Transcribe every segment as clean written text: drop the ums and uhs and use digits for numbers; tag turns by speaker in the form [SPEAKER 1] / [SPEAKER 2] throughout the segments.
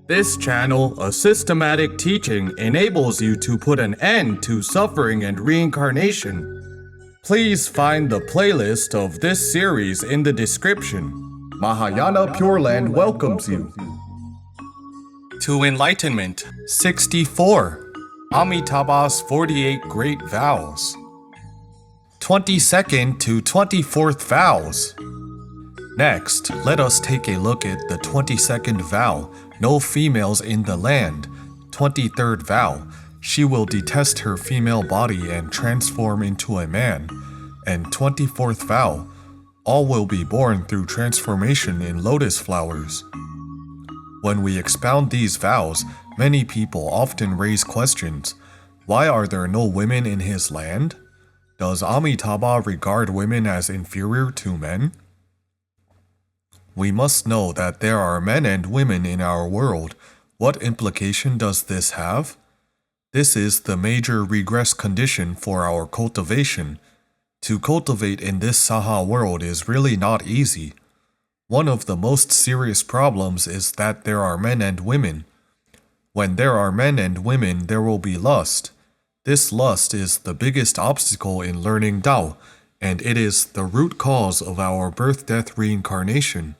[SPEAKER 1] This channel, a systematic teaching, enables you to put an end to suffering and reincarnation. Please find the playlist of this series in the description. Mahayana Pure Land welcomes you. To Enlightenment 64. Amitabha's 48 Great Vows. 22nd to 24th Vows. Next, let us take a look at the 22nd vow, no females in the land. 23rd vow, she will detest her female body and transform into a man. And 24th vow, all will be born through transformation in lotus flowers. When we expound these vows, many people often raise questions. Why are there no women in his land? Does Amitabha regard women as inferior to men? We must know that there are men and women in our world. What implication does this have? This is the major regress condition for our cultivation. To cultivate in this Saha world is really not easy. One of the most serious problems is that there are men and women. When there are men and women, there will be lust. This lust is the biggest obstacle in learning Tao, and it is the root cause of our birth, death, reincarnation.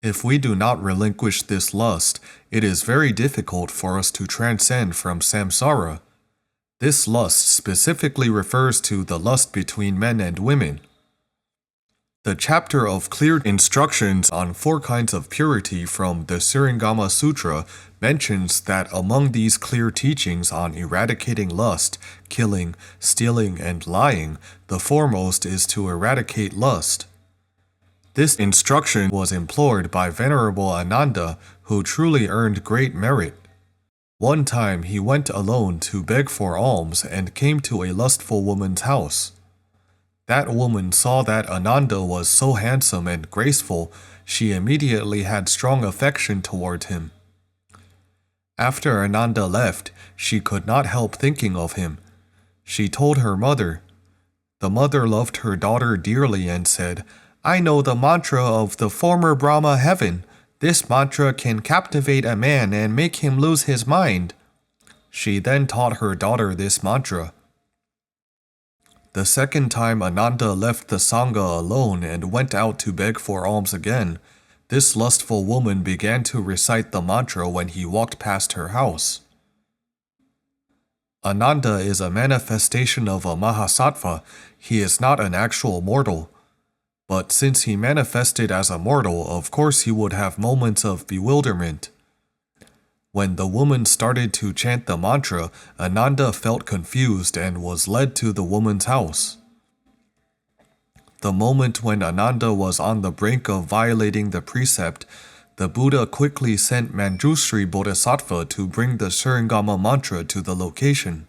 [SPEAKER 1] If we do not relinquish this lust, it is very difficult for us to transcend from samsara. This lust specifically refers to the lust between men and women. The chapter of clear instructions on 4 kinds of purity from the Śūraṅgama Sūtra mentions that among these clear teachings on eradicating lust, killing, stealing, and lying, the foremost is to eradicate lust. This instruction was implored by Venerable Ananda, who truly earned great merit. One time he went alone to beg for alms and came to a lustful woman's house. That woman saw that Ananda was so handsome and graceful, she immediately had strong affection toward him. After Ananda left, she could not help thinking of him. She told her mother. The mother loved her daughter dearly and said, "I know the mantra of the former Brahma heaven. This mantra can captivate a man and make him lose his mind." She then taught her daughter this mantra. The second time Ananda left the Sangha alone and went out to beg for alms again, this lustful woman began to recite the mantra when he walked past her house. Ananda is a manifestation of a bodhisattva. He is not an actual mortal. But since he manifested as a mortal, of course he would have moments of bewilderment. When the woman started to chant the mantra, Ananda felt confused and was led to the woman's house. The moment when Ananda was on the brink of violating the precept, the Buddha quickly sent Manjushri Bodhisattva to bring the Śūraṅgama mantra to the location.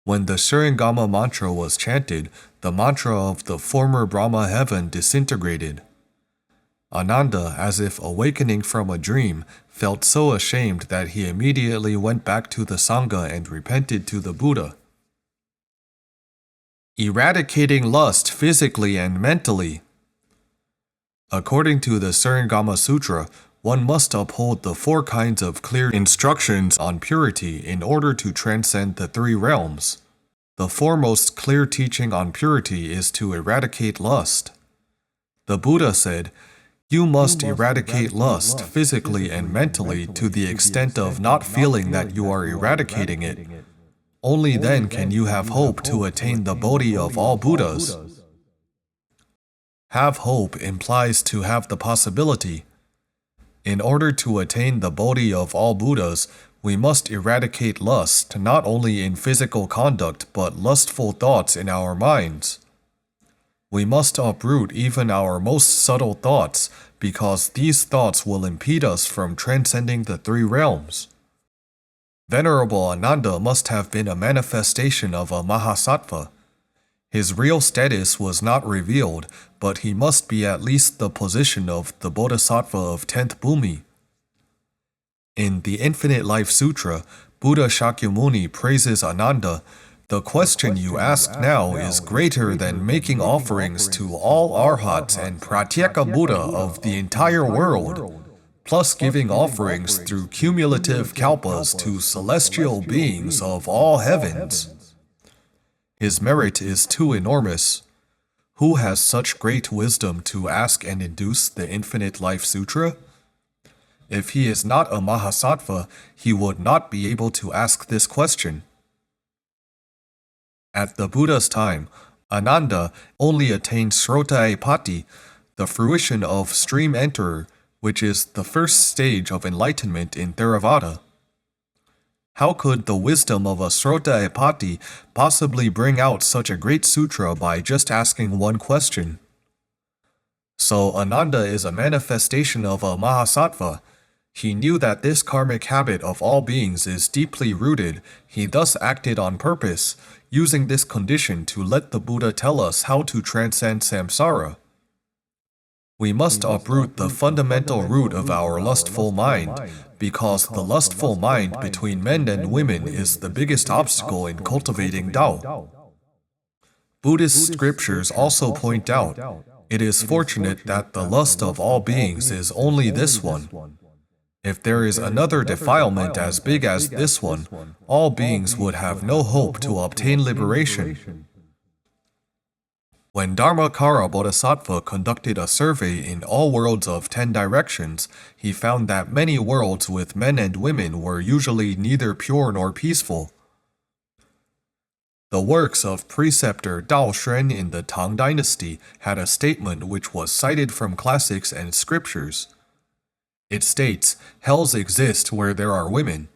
[SPEAKER 1] When the Śūraṅgama mantra was chanted, the mantra of the former Brahma heaven disintegrated. Ananda, as if awakening from a dream, felt so ashamed that he immediately went back to the Sangha and repented to the Buddha. Eradicating lust physically and mentally. According to the Śūraṅgama Sūtra, one must uphold the 4 kinds of clear instructions on purity in order to transcend the 3 realms. The foremost clear teaching on purity is to eradicate lust. The Buddha said, "You must eradicate lust physically and mentally to the extent of not feeling that you are eradicating it. Only then can you have hope to attain the Bodhi of all Buddhas." Have hope implies to have the possibility. In order to attain the Bodhi of all Buddhas, we must eradicate lust not only in physical conduct but lustful thoughts in our minds. We must uproot even our most subtle thoughts because these thoughts will impede us from transcending the 3 realms. Venerable Ananda must have been a manifestation of a bodhisattva. His real status was not revealed, but he must be at least the position of the bodhisattva of 10th Bhumi. In the Infinite Life Sutra, Buddha Shakyamuni praises Ananda. "The question you ask now is greater than making offerings to all arhats and pratyeka Buddha of the entire world. plus giving offerings through cumulative kalpas to celestial beings of all heavens. His merit is too enormous. Who has such great wisdom to ask and induce the Infinite Life Sutra? If he is not a bodhisattva, he would not be able to ask this question. At the Buddha's time, Ananda only attained Śūraṅgama, the fruition of stream enterer, which is the first stage of enlightenment in Theravada. How could the wisdom of a Śūraṅgama possibly bring out such a great sutra by just asking one question? So Ananda is a manifestation of a bodhisattva. He knew that this karmic habit of all beings is deeply rooted. He thus acted on purpose, using this condition to let the Buddha tell us how to transcend samsara. We must uproot the fundamental root of our lustful mind, because the lustful mind between men and women is the biggest obstacle in cultivating Tao. Buddhist scriptures also point out, it is fortunate that the lust of all beings is only this one. If there is another defilement as big as this one, all beings would have no hope to obtain liberation. When Dharmakara Bodhisattva conducted a survey in all worlds of 10 directions, he found that many worlds with men and women were usually neither pure nor peaceful. The works of preceptor Dao Xuan in the Tang Dynasty had a statement which was cited from classics and scriptures. It states, "Hells exist where there are women."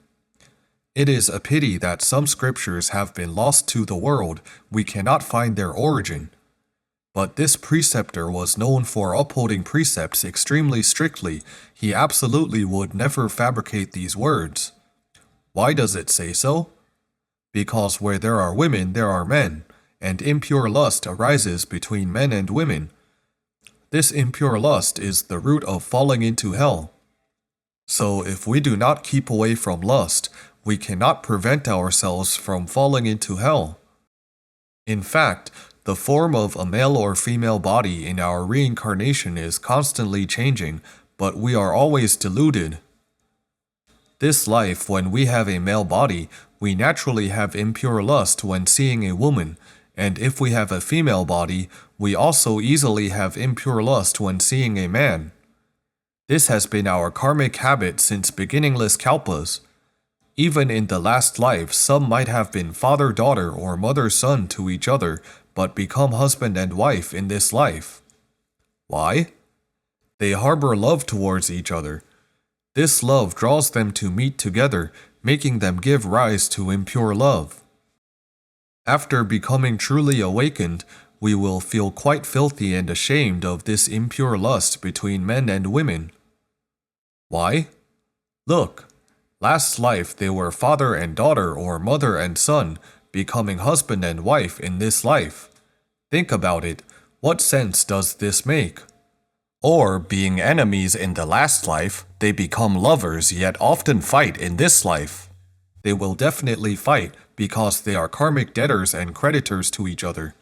[SPEAKER 1] It is a pity that some scriptures have been lost to the world. We cannot find their origin. But this preceptor was known for upholding precepts extremely strictly. He absolutely would never fabricate these words. Why does it say so? Because where there are women, there are men, and impure lust arises between men and women. This impure lust is the root of falling into hell. So if we do not keep away from lust, we cannot prevent ourselves from falling into hell. In fact, the form of a male or female body in our reincarnation is constantly changing, but we are always deluded. This life, when we have a male body, we naturally have impure lust when seeing a woman, and if we have a female body, we also easily have impure lust when seeing a man. This has been our karmic habit since beginningless kalpas. Even in the last life, some might have been father-daughter or mother-son to each other, but become husband and wife in this life. Why? They harbor love towards each other. This love draws them to meet together, making them give rise to impure love. After becoming truly awakened, we will feel quite filthy and ashamed of this impure lust between men and women. Why? Look, last life they were father and daughter or mother and son, becoming husband and wife in this life. Think about it. What sense does this make? Or, being enemies in the last life, they become lovers yet often fight in this life. They will definitely fight because they are karmic debtors and creditors to each other.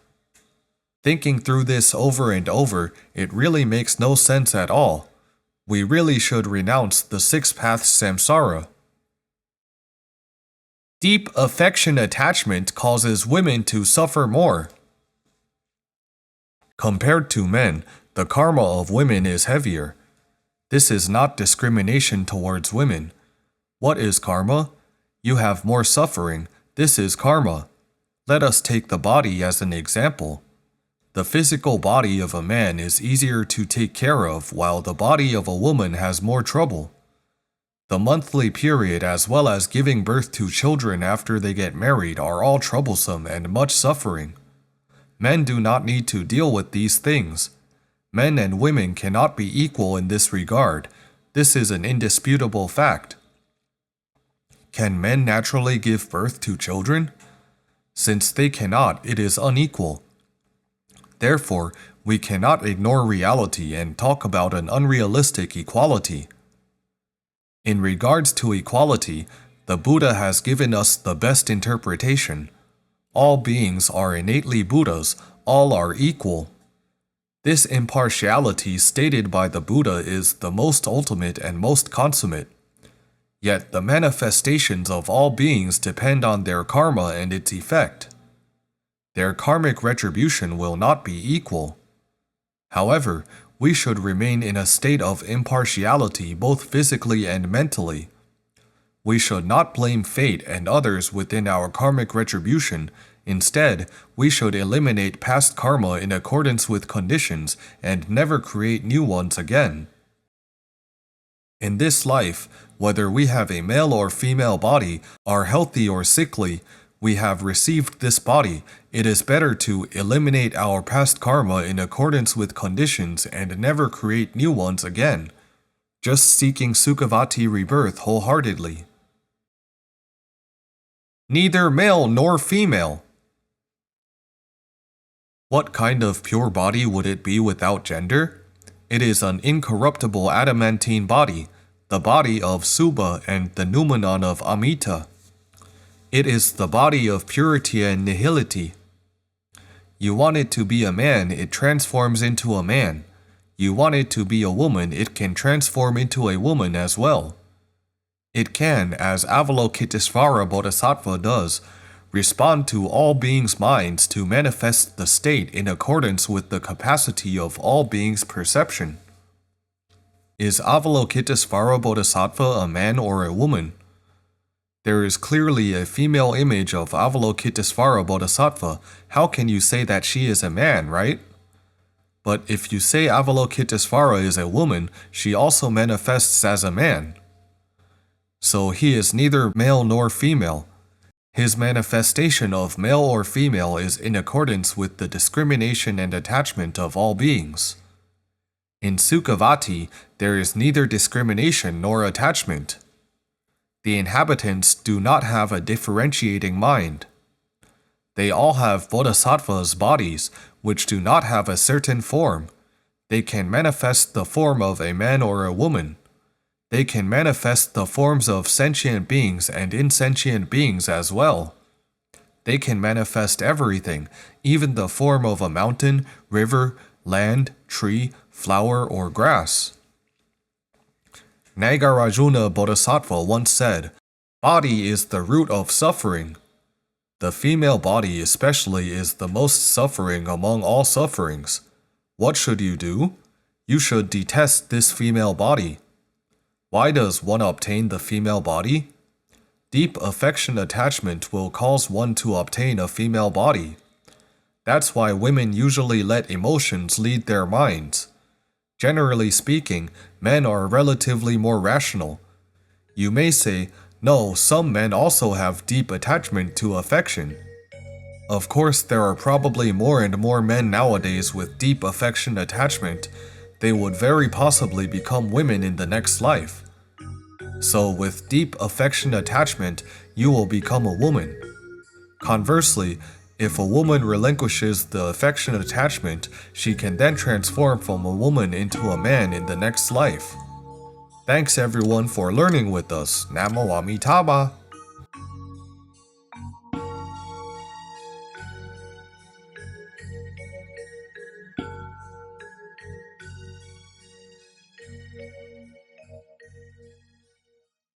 [SPEAKER 1] Thinking through this over and over, it really makes no sense at all. We really should renounce the 6 paths samsara. Deep affection attachment causes women to suffer more. Compared to men, the karma of women is heavier. This is not discrimination towards women. What is karma? You have more suffering. This is karma. Let us take the body as an example. The physical body of a man is easier to take care of, while the body of a woman has more trouble. The monthly period as well as giving birth to children after they get married are all troublesome and much suffering. Men do not need to deal with these things. Men and women cannot be equal in this regard. This is an indisputable fact. Can men naturally give birth to children? Since they cannot, it is unequal. Therefore, we cannot ignore reality and talk about an unrealistic equality. In regards to equality, the Buddha has given us the best interpretation. All beings are innately Buddhas, all are equal. This impartiality stated by the Buddha is the most ultimate and most consummate. Yet the manifestations of all beings depend on their karma and its effect. Their karmic retribution will not be equal. However, we should remain in a state of impartiality both physically and mentally. We should not blame fate and others within our karmic retribution. Instead, we should eliminate past karma in accordance with conditions and never create new ones again. In this life, whether we have a male or female body, are healthy or sickly, we have received this body. It is better to eliminate our past karma in accordance with conditions and never create new ones again, just seeking Sukhavati rebirth wholeheartedly. Neither male nor female. What kind of pure body would it be without gender? It is an incorruptible adamantine body, the body of Subha and the noumenon of Amita. It is the body of purity and nihility. You want it to be a man, it transforms into a man. You want it to be a woman, it can transform into a woman as well. It can, as Avalokiteśvara bodhisattva does, respond to all beings' minds to manifest the state in accordance with the capacity of all beings' perception. Is Avalokiteśvara bodhisattva a man or a woman? There is clearly a female image of Avalokiteśvara bodhisattva. How can you say that she is a man, right? But if you say Avalokiteśvara is a woman, she also manifests as a man. So he is neither male nor female. His manifestation of male or female is in accordance with the discrimination and attachment of all beings. In Sukhavati, there is neither discrimination nor attachment. The inhabitants do not have a differentiating mind. They all have bodhisattvas' bodies, which do not have a certain form. They can manifest the form of a man or a woman. They can manifest the forms of sentient beings and insentient beings as well. They can manifest everything, even the form of a mountain, river, land, tree, flower, or grass. Nagarjuna Bodhisattva once said, "Body is the root of suffering." The female body especially is the most suffering among all sufferings. What should you do? You should detest this female body. Why does one obtain the female body? Deep affection attachment will cause one to obtain a female body. That's why women usually let emotions lead their minds. Generally speaking, men are relatively more rational. You may say, no, some men also have deep attachment to affection. Of course, there are probably more and more men nowadays with deep affection attachment. They would very possibly become women in the next life. So with deep affection attachment, you will become a woman. Conversely, if a woman relinquishes the affection attachment, she can then transform from a woman into a man in the next life. Thanks everyone for learning with us. Namo Amitabha.